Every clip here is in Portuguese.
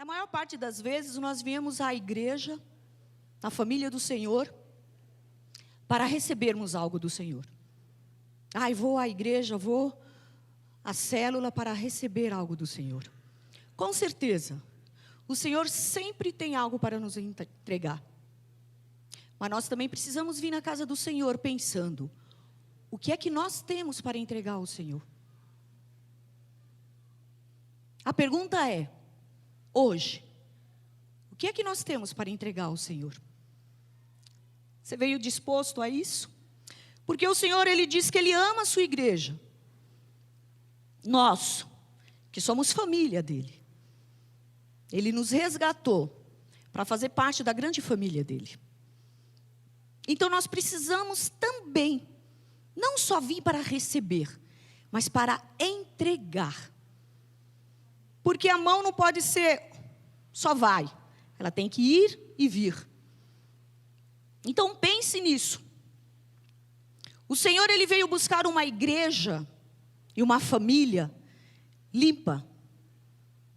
Na maior parte das vezes, nós viemos à igreja, na família do Senhor, para recebermos algo do Senhor. Vou à igreja, vou à célula para receber algo do Senhor. Com certeza, o Senhor sempre tem algo para nos entregar. Mas nós também precisamos vir na casa do Senhor pensando, o que é que nós temos para entregar ao Senhor? A pergunta é, hoje, o que é que nós temos para entregar ao Senhor? Você veio disposto a isso? Porque o Senhor, Ele diz que Ele ama a sua igreja. Nós, que somos família dEle. Ele nos resgatou para fazer parte da grande família dEle. Então nós precisamos também, não só vir para receber, mas para entregar. Porque a mão não pode ser só vai, ela tem que ir e vir. Então pense nisso. O Senhor, Ele veio buscar uma igreja e uma família limpa,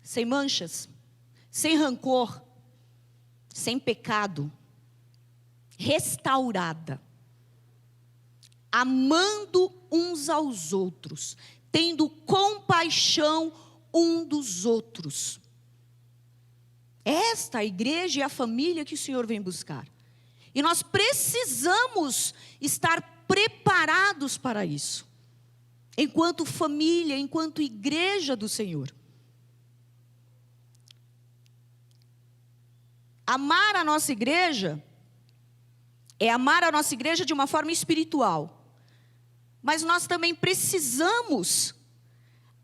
sem manchas, sem rancor, sem pecado, restaurada, amando uns aos outros, tendo compaixão um dos outros. Esta a igreja e a família que o Senhor vem buscar. E nós precisamos estar preparados para isso. Enquanto família, enquanto igreja do Senhor. Amar a nossa igreja é amar a nossa igreja de uma forma espiritual. Mas nós também precisamos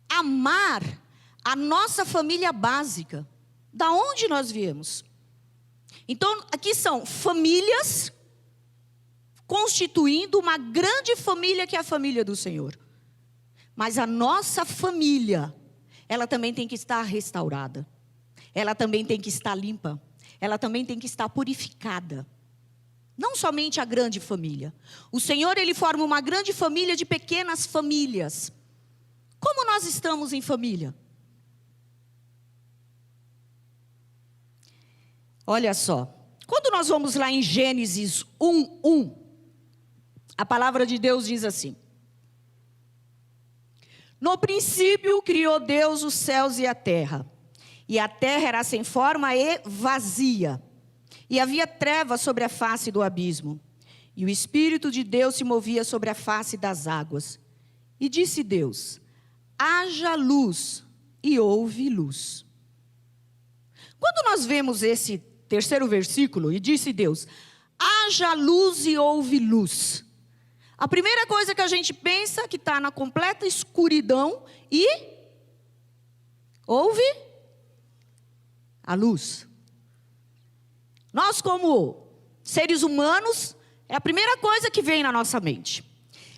amar a nossa família básica. Da onde nós viemos? Então, aqui são famílias constituindo uma grande família que é a família do Senhor. Mas a nossa família, ela também tem que estar restaurada. Ela também tem que estar limpa. Ela também tem que estar purificada. Não somente a grande família. O Senhor, Ele forma uma grande família de pequenas famílias. Como nós estamos em família? Olha só. Quando nós vamos lá em Gênesis 1:1, a palavra de Deus diz assim: no princípio criou Deus os céus e a terra era sem forma e vazia, e havia trevas sobre a face do abismo, e o Espírito de Deus se movia sobre a face das águas. E disse Deus: haja luz, e houve luz. Quando nós vemos esse terceiro versículo, e disse Deus: haja luz e houve luz, a primeira coisa que a gente pensa é que está na completa escuridão e houve a luz. Nós, como seres humanos, é a primeira coisa que vem na nossa mente.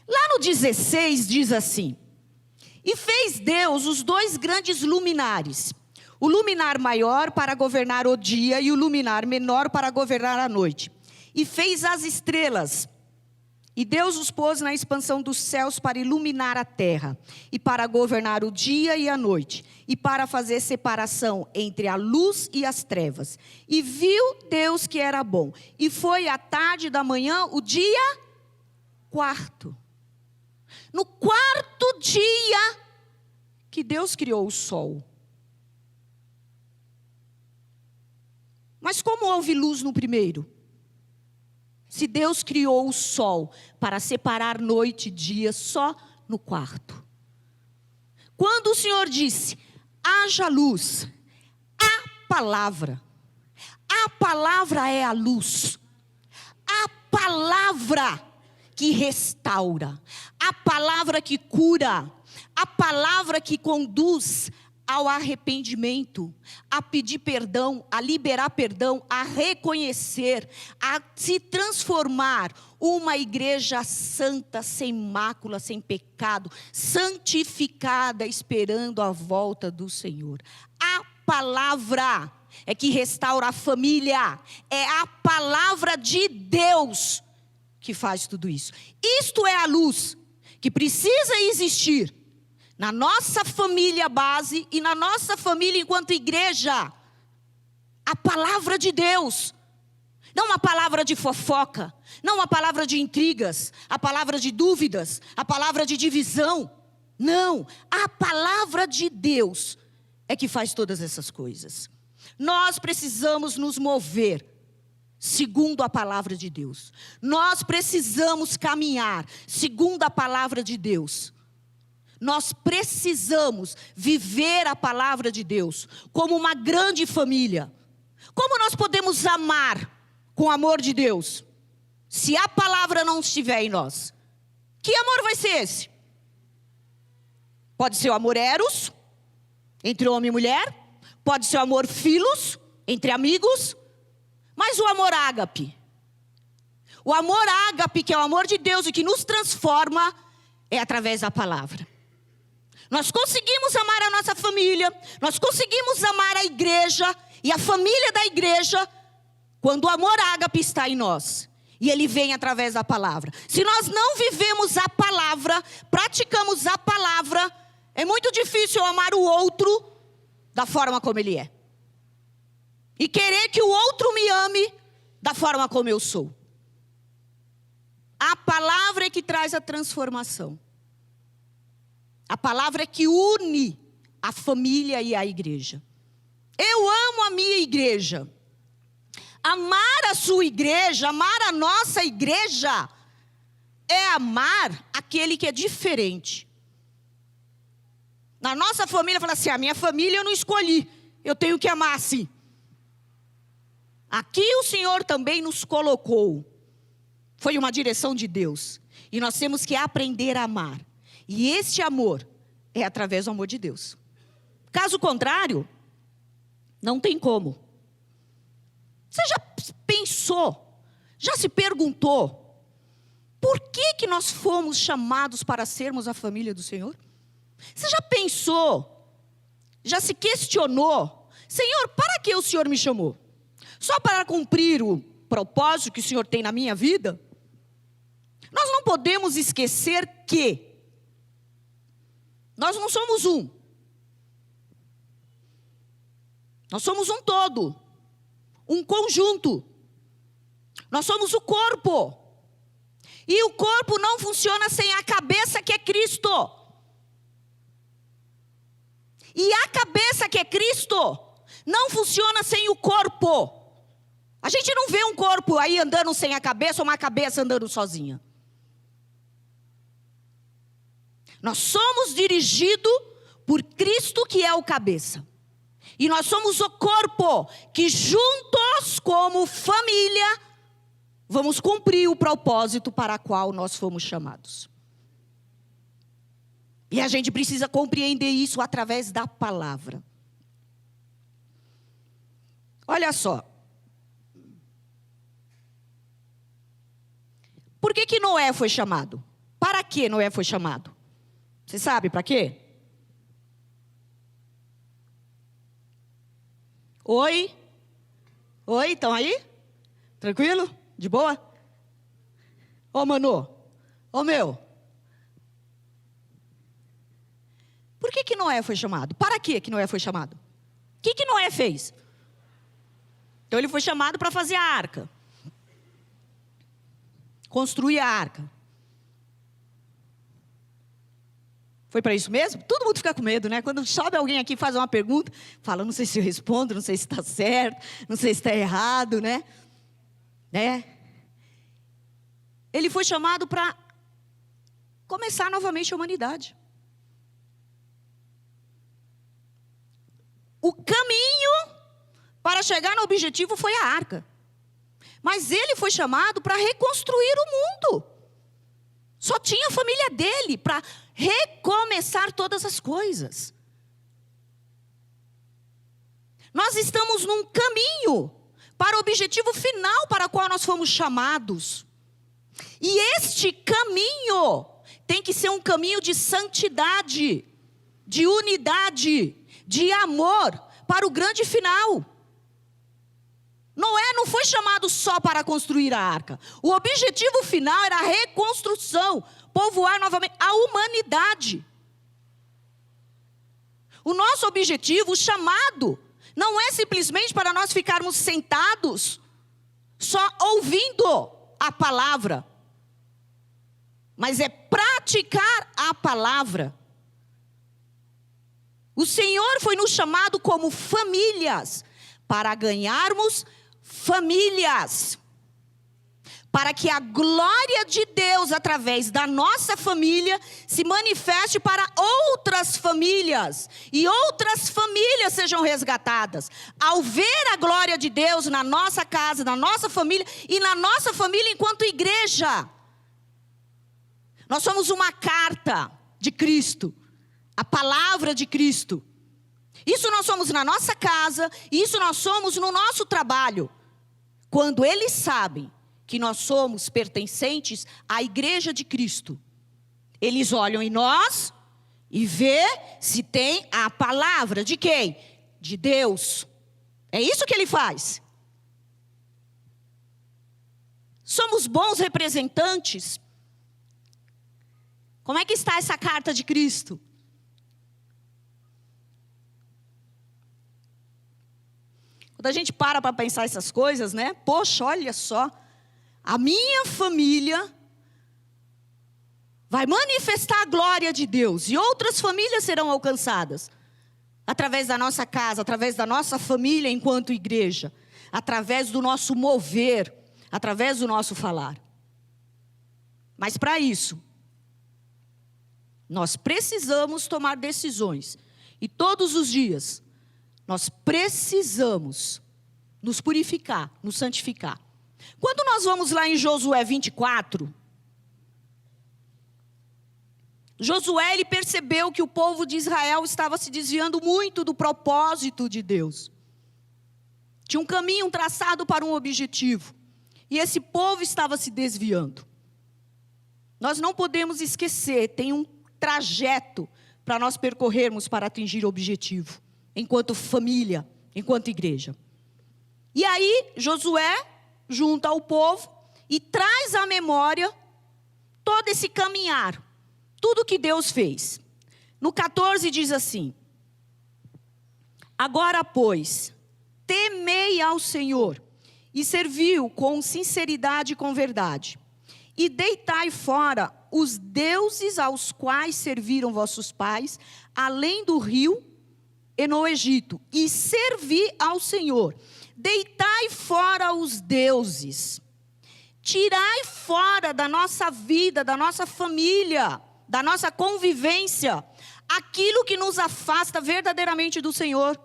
Lá no 16 diz assim: e fez Deus os dois grandes luminares, o luminar maior para governar o dia e o luminar menor para governar a noite. E fez as estrelas. E Deus os pôs na expansão dos céus para iluminar a terra, e para governar o dia e a noite, e para fazer separação entre a luz e as trevas. E viu Deus que era bom. E foi a tarde da manhã, o dia quarto. No quarto dia que Deus criou o sol. Mas como houve luz no primeiro? Se Deus criou o sol para separar noite e dia só no quarto. Quando o Senhor disse: haja luz, a palavra é a luz. A palavra que restaura, a palavra que cura, a palavra que conduz ao arrependimento, a pedir perdão, a liberar perdão, a reconhecer, a se transformar uma igreja santa, sem mácula, sem pecado, santificada, esperando a volta do Senhor. A palavra é que restaura a família, é a palavra de Deus que faz tudo isso. Isto é a luz que precisa existir na nossa família base e na nossa família enquanto igreja a palavra de Deus. Não uma palavra de fofoca, não uma palavra de intrigas, a palavra de dúvidas, a palavra de divisão. Não, a palavra de Deus é que faz todas essas coisas. Nós precisamos nos mover segundo a palavra de Deus. Nós precisamos caminhar segundo a palavra de Deus. Nós precisamos viver a palavra de Deus como uma grande família. Como nós podemos amar com o amor de Deus, se a palavra não estiver em nós? Que amor vai ser esse? Pode ser o amor eros, entre homem e mulher. Pode ser o amor filos, entre amigos. Mas o amor ágape, que é o amor de Deus e que nos transforma, é através da palavra. Nós conseguimos amar a nossa família, nós conseguimos amar a igreja e a família da igreja, quando o amor ágape está em nós, e ele vem através da palavra. Se nós não vivemos a palavra, praticamos a palavra, é muito difícil eu amar o outro da forma como ele é. E querer que o outro me ame da forma como eu sou. A palavra é que traz a transformação. A palavra é que une a família e a igreja. Eu amo a minha igreja. Amar a sua igreja, amar a nossa igreja, é amar aquele que é diferente. Na nossa família, fala assim, a minha família eu não escolhi, eu tenho que amar assim. Aqui o Senhor também nos colocou. Foi uma direção de Deus. E nós temos que aprender a amar. E este amor é através do amor de Deus. Caso contrário, não tem como. Você já pensou, já se perguntou, por que nós fomos chamados para sermos a família do Senhor? Você já pensou, já se questionou, Senhor, para que o Senhor me chamou? Só para cumprir o propósito que o Senhor tem na minha vida? Nós não podemos esquecer que nós não somos um. Nós somos um todo. Um conjunto. Nós somos o corpo. E o corpo não funciona sem a cabeça que é Cristo. E a cabeça que é Cristo não funciona sem o corpo. A gente não vê um corpo aí andando sem a cabeça ou uma cabeça andando sozinha. Nós somos dirigidos por Cristo, que é o cabeça. E nós somos o corpo que juntos como família vamos cumprir o propósito para o qual nós fomos chamados. E a gente precisa compreender isso através da palavra. Olha só. Por que Noé foi chamado? Para que Noé foi chamado? Você sabe para quê? Oi? Oi, estão aí? Tranquilo? De boa? Ô, Manu. Ô, meu. Por que Noé foi chamado? Para que Noé foi chamado? O que Noé fez? Então ele foi chamado para fazer a arca. Construir a arca. Foi para isso mesmo? Todo mundo fica com medo, né? Quando sobe alguém aqui e faz uma pergunta, fala, não sei se eu respondo, não sei se está certo, não sei se está errado, né? Ele foi chamado para começar novamente a humanidade. O caminho para chegar no objetivo foi a arca. Mas ele foi chamado para reconstruir o mundo. Só tinha a família dele para recomeçar todas as coisas. Nós estamos num caminho para o objetivo final para o qual nós fomos chamados. E este caminho tem que ser um caminho de santidade, de unidade, de amor para o grande final. Noé não foi chamado só para construir a arca. O objetivo final era a reconstrução, povoar novamente a humanidade. O nosso objetivo, o chamado, Não é simplesmente para nós ficarmos sentados, só ouvindo a palavra. Mas é praticar a palavra. O Senhor foi nos chamado como famílias, para ganharmos famílias. Para que a glória de Deus, através da nossa família, se manifeste para outras famílias. E outras famílias sejam resgatadas. Ao ver a glória de Deus na nossa casa, na nossa família, e na nossa família enquanto igreja. Nós somos uma carta de Cristo. A palavra de Cristo. Isso nós somos na nossa casa, isso nós somos no nosso trabalho. Quando eles sabem que nós somos pertencentes à igreja de Cristo, eles olham em nós e vê se tem a palavra de quem? De Deus. É isso que ele faz. Somos bons representantes. Como é que está essa carta de Cristo? Quando a gente para pensar essas coisas, né? Poxa, olha só. A minha família vai manifestar a glória de Deus. E outras famílias serão alcançadas. Através da nossa casa, através da nossa família enquanto igreja. Através do nosso mover, através do nosso falar. Mas para isso, nós precisamos tomar decisões. E todos os dias, nós precisamos nos purificar, nos santificar. Quando nós vamos lá em Josué 24, Josué ele percebeu que o povo de Israel estava se desviando muito do propósito de Deus. Tinha um caminho traçado para um objetivo. E esse povo estava se desviando. Nós não podemos esquecer, tem um trajeto para nós percorrermos para atingir o objetivo. Enquanto família, enquanto igreja. E aí, Josué junta ao povo e traz à memória todo esse caminhar. Tudo que Deus fez. No 14 diz assim: agora, pois, temei ao Senhor e serviu com sinceridade e com verdade. E deitai fora os deuses aos quais serviram vossos pais, além do rio e no Egito, e servi ao Senhor. Deitai fora os deuses. Tirai fora da nossa vida, da nossa família, da nossa convivência, aquilo que nos afasta verdadeiramente do Senhor.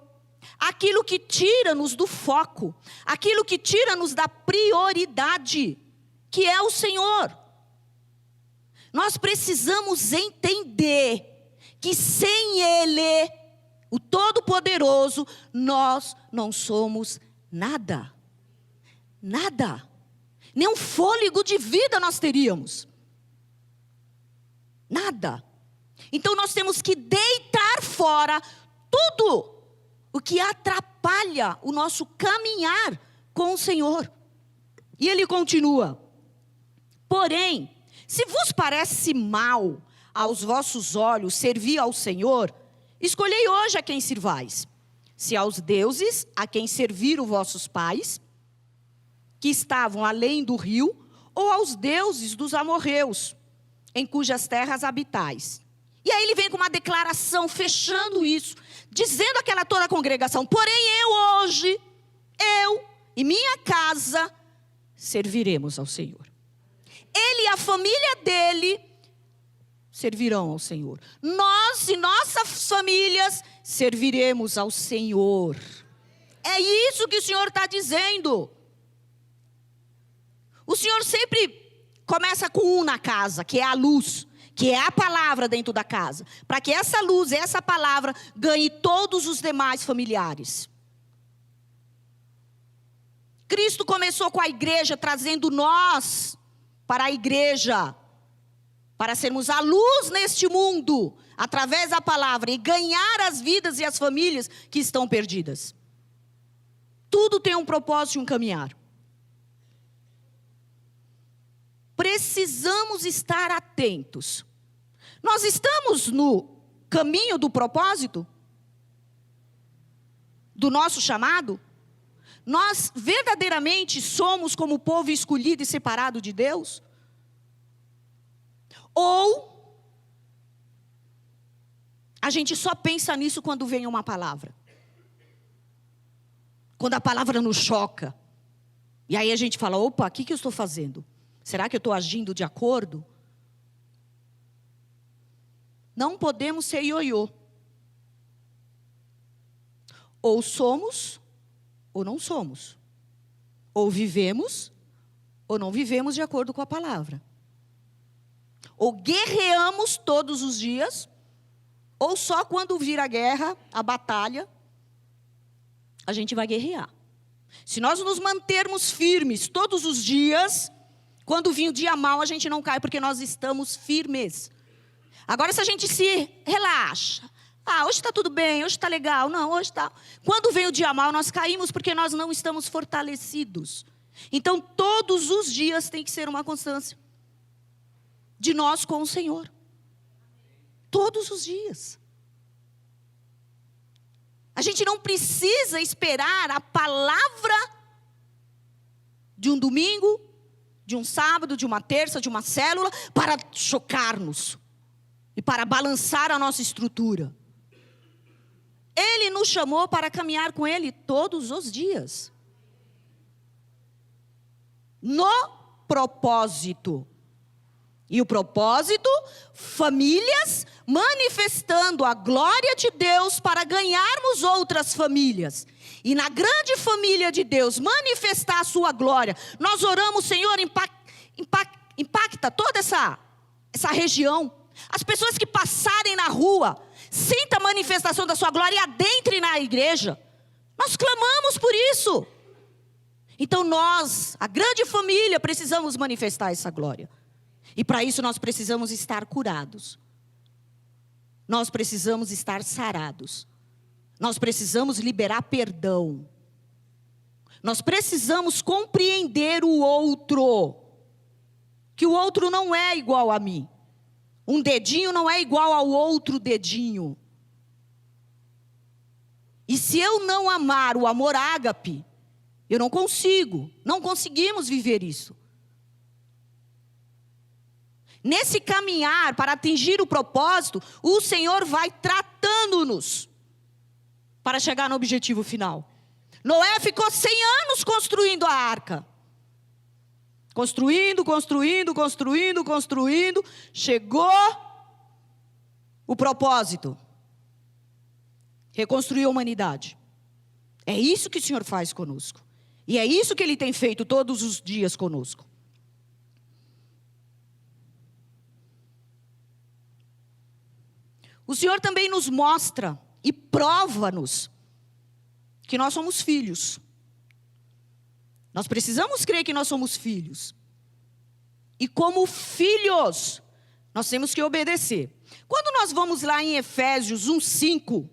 Aquilo que tira-nos do foco, aquilo que tira-nos da prioridade, que é o Senhor. Nós precisamos entender que sem Ele, o Todo-Poderoso, nós não somos nada. Nada. Nem um fôlego de vida nós teríamos. Nada. Então nós temos que deitar fora tudo o que atrapalha o nosso caminhar com o Senhor. E ele continua: porém, se vos parece mal aos vossos olhos servir ao Senhor, escolhei hoje a quem sirvais. Se aos deuses a quem serviram vossos pais, que estavam além do rio, ou aos deuses dos amorreus, em cujas terras habitais. E aí ele vem com uma declaração, fechando isso, dizendo àquela toda a congregação: porém eu hoje, eu e minha casa, serviremos ao Senhor. Ele e a família dele servirão ao Senhor. Nós e nossas famílias serviremos ao Senhor. É isso que o Senhor está dizendo. O Senhor sempre começa com um na casa, que é a luz, que é a palavra dentro da casa. Para que essa luz, essa palavra, ganhe todos os demais familiares. Cristo começou com a igreja, trazendo nós para a igreja, para sermos a luz neste mundo, através da palavra, e ganhar as vidas e as famílias que estão perdidas. Tudo tem um propósito e um caminhar. Precisamos estar atentos. Nós estamos no caminho do propósito? do nosso chamado? Nós verdadeiramente somos como o povo escolhido e separado de Deus? Ou a gente só pensa nisso quando vem uma palavra? Quando a palavra nos choca. E aí a gente fala, opa, o que eu estou fazendo? Será que eu estou agindo de acordo? Não podemos ser ioiô. Ou somos, ou não somos. Ou vivemos, ou não vivemos de acordo com a palavra. Ou guerreamos todos os dias, ou só quando vir a guerra, a batalha, a gente vai guerrear. Se nós nos mantermos firmes todos os dias, quando vir o dia mau, a gente não cai, porque nós estamos firmes. Agora, se a gente se relaxa, hoje está tudo bem, hoje está legal, não, hoje está... Quando vem o dia mau, nós caímos porque nós não estamos fortalecidos. Então, todos os dias tem que ser uma constância de nós com o Senhor. Todos os dias. A gente não precisa esperar a palavra de um domingo, de um sábado, de uma terça, de uma célula, para chocar-nos e para balançar a nossa estrutura. Ele nos chamou para caminhar com Ele todos os dias. No propósito. E o propósito, famílias manifestando a glória de Deus para ganharmos outras famílias. E na grande família de Deus, manifestar a sua glória. Nós oramos, Senhor, impacta toda essa região. As pessoas que passarem na rua, sinta a manifestação da sua glória e adentrem na igreja. Nós clamamos por isso. Então nós, a grande família, precisamos manifestar essa glória. E para isso nós precisamos estar curados. Nós precisamos estar sarados. Nós precisamos liberar perdão. Nós precisamos compreender o outro. Que o outro não é igual a mim. Um dedinho não é igual ao outro dedinho. E se eu não amar o amor ágape, eu não conseguimos viver isso. Nesse caminhar para atingir o propósito, o Senhor vai tratando-nos para chegar no objetivo final. Noé ficou 100 anos construindo a arca. Construindo. Chegou o propósito. Reconstruir a humanidade. É isso que o Senhor faz conosco. E é isso que Ele tem feito todos os dias conosco. O Senhor também nos mostra e prova-nos que nós somos filhos. Nós precisamos crer que nós somos filhos. E como filhos, nós temos que obedecer. Quando nós vamos lá em Efésios 1:5,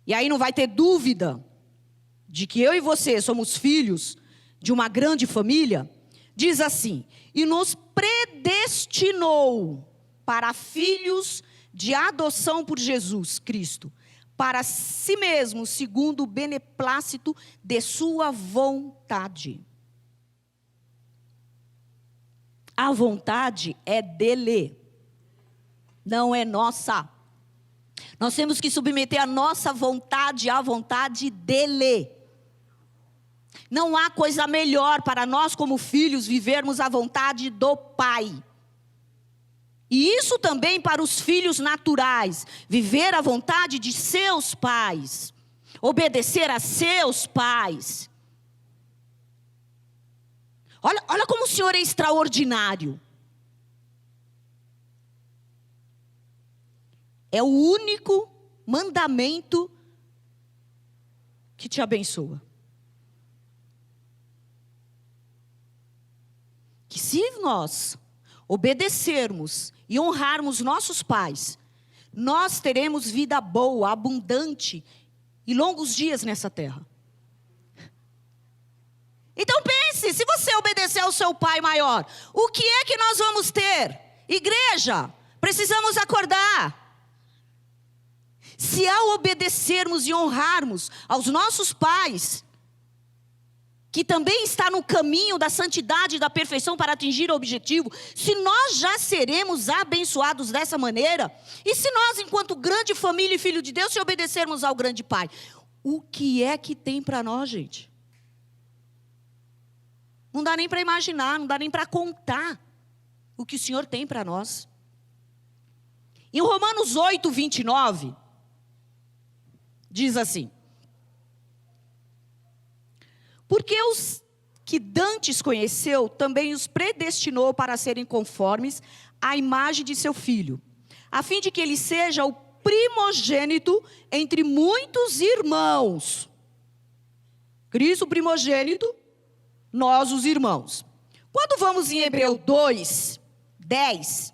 e aí não vai ter dúvida de que eu e você somos filhos de uma grande família, diz assim: e nos predestinou para filhos de adoção por Jesus Cristo, para si mesmo, segundo o beneplácito de sua vontade. A vontade é dele, não é nossa. Nós temos que submeter a nossa vontade à vontade dele. Não há coisa melhor para nós como filhos vivermos a vontade do Pai. E isso também para os filhos naturais, viver a vontade de seus pais, obedecer a seus pais. Olha como o Senhor é extraordinário. É o único mandamento que te abençoa. Que se nós obedecermos e honrarmos nossos pais, nós teremos vida boa, abundante e longos dias nessa terra. Então pense, se você obedecer ao seu pai maior, o que é que nós vamos ter? Igreja, precisamos acordar. Se ao obedecermos e honrarmos aos nossos pais, que também está no caminho da santidade e da perfeição para atingir o objetivo, se nós já seremos abençoados dessa maneira, e se nós, enquanto grande família e filho de Deus, se obedecermos ao grande Pai, o que é que tem para nós, gente? Não dá nem para imaginar, não dá nem para contar o que o Senhor tem para nós. Em Romanos 8, 29, diz assim: porque os que dantes conheceu, também os predestinou para serem conformes à imagem de seu Filho, a fim de que ele seja o primogênito entre muitos irmãos. Cristo o primogênito, nós os irmãos. Quando vamos em Hebreus 2, 10...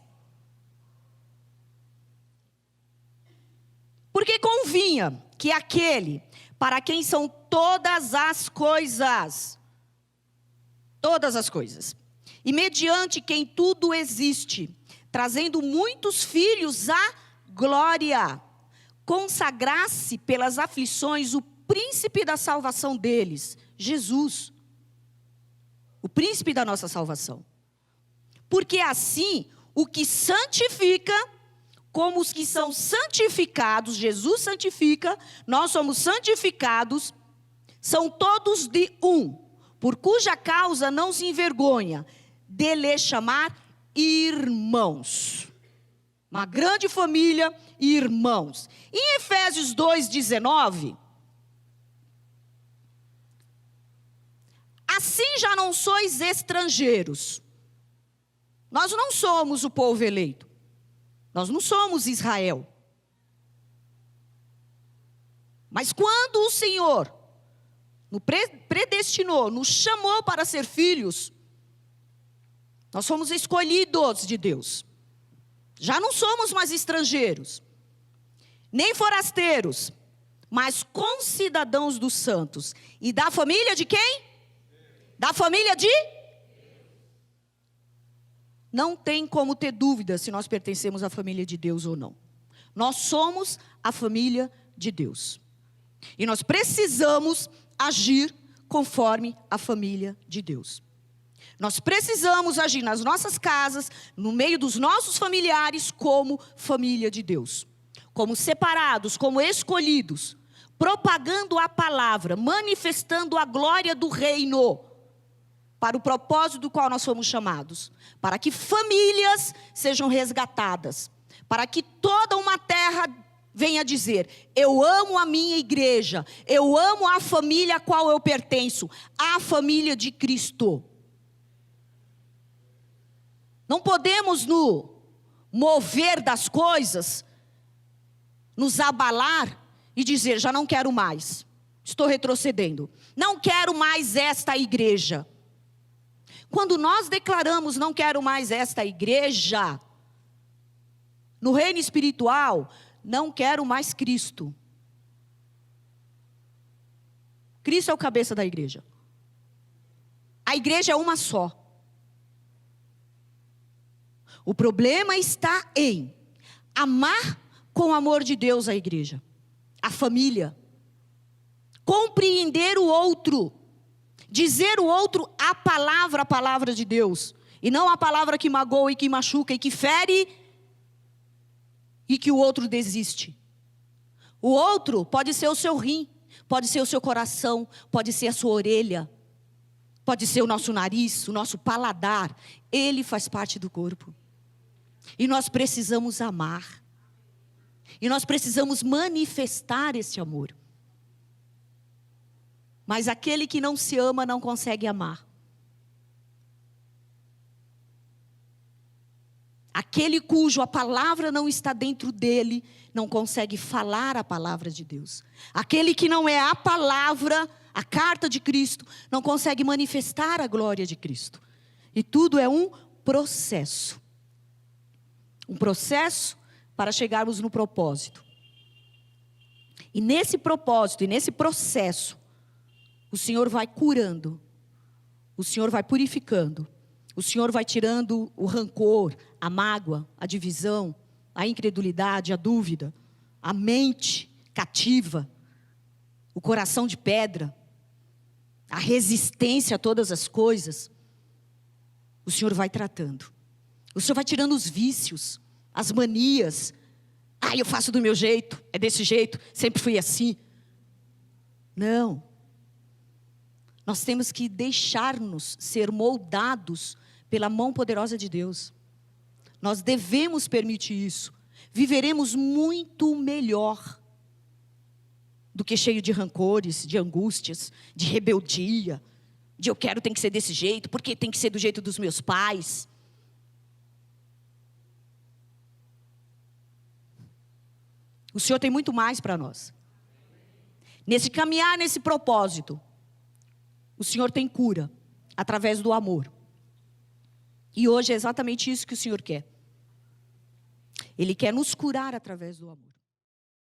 porque convinha que aquele para quem são todas as coisas, e mediante quem tudo existe, trazendo muitos filhos à glória, consagrasse pelas aflições o príncipe da salvação deles, Jesus, o príncipe da nossa salvação. Porque assim, o que santifica, como os que são santificados, Jesus santifica, nós somos santificados, são todos de um, por cuja causa não se envergonha de lhe chamar irmãos. Uma grande família, irmãos. Em Efésios 2,19, assim já não sois estrangeiros. Nós não somos o povo eleito. Nós não somos Israel. Mas quando o Senhor nos predestinou, nos chamou para ser filhos, nós fomos escolhidos de Deus. Já não somos mais estrangeiros, nem forasteiros, mas concidadãos dos santos. E da família de quem? Da família de? Não tem como ter dúvida se nós pertencemos à família de Deus ou não. Nós somos a família de Deus. E nós precisamos agir conforme a família de Deus. Nós precisamos agir nas nossas casas, no meio dos nossos familiares, como família de Deus. Como separados, como escolhidos, propagando a palavra, manifestando a glória do reino, para o propósito do qual nós fomos chamados, para que famílias sejam resgatadas, para que toda uma terra venha dizer: eu amo a minha igreja, eu amo a família a qual eu pertenço, a família de Cristo. Não podemos nos mover das coisas, nos abalar e dizer: já não quero mais, estou retrocedendo, não quero mais esta igreja. Quando nós declaramos não quero mais esta igreja, no reino espiritual, não quero mais Cristo. Cristo é o cabeça da igreja. A igreja é uma só. O problema está em amar com o amor de Deus a igreja, a família, compreender o outro, dizer o outro a palavra de Deus, e não a palavra que magoa e que machuca e que fere e que o outro desiste. O outro pode ser o seu rim, pode ser o seu coração, pode ser a sua orelha, pode ser o nosso nariz, o nosso paladar. Ele faz parte do corpo. E nós precisamos amar. E nós precisamos manifestar esse amor. Mas aquele que não se ama não consegue amar. Aquele cujo a palavra não está dentro dele, não consegue falar a palavra de Deus. Aquele que não é a palavra, a carta de Cristo, não consegue manifestar a glória de Cristo. E tudo é um processo. Um processo para chegarmos no propósito. E nesse propósito, e nesse processo, o Senhor vai curando, o Senhor vai purificando, o Senhor vai tirando o rancor, a mágoa, a divisão, a incredulidade, a dúvida. a mente cativa, o coração de pedra, a resistência a todas as coisas, o Senhor vai tratando. O Senhor vai tirando os vícios, as manias. Eu faço do meu jeito, é desse jeito, sempre fui assim. Não. Nós temos que deixar-nos ser moldados pela mão poderosa de Deus. Nós devemos permitir isso. Viveremos muito melhor do que cheio de rancores, de angústias, de rebeldia, de eu quero, tem que ser desse jeito, porque tem que ser do jeito dos meus pais. O Senhor tem muito mais para nós. Nesse caminhar, nesse propósito, o Senhor tem cura através do amor. E hoje é exatamente isso que o Senhor quer. Ele quer nos curar através do amor.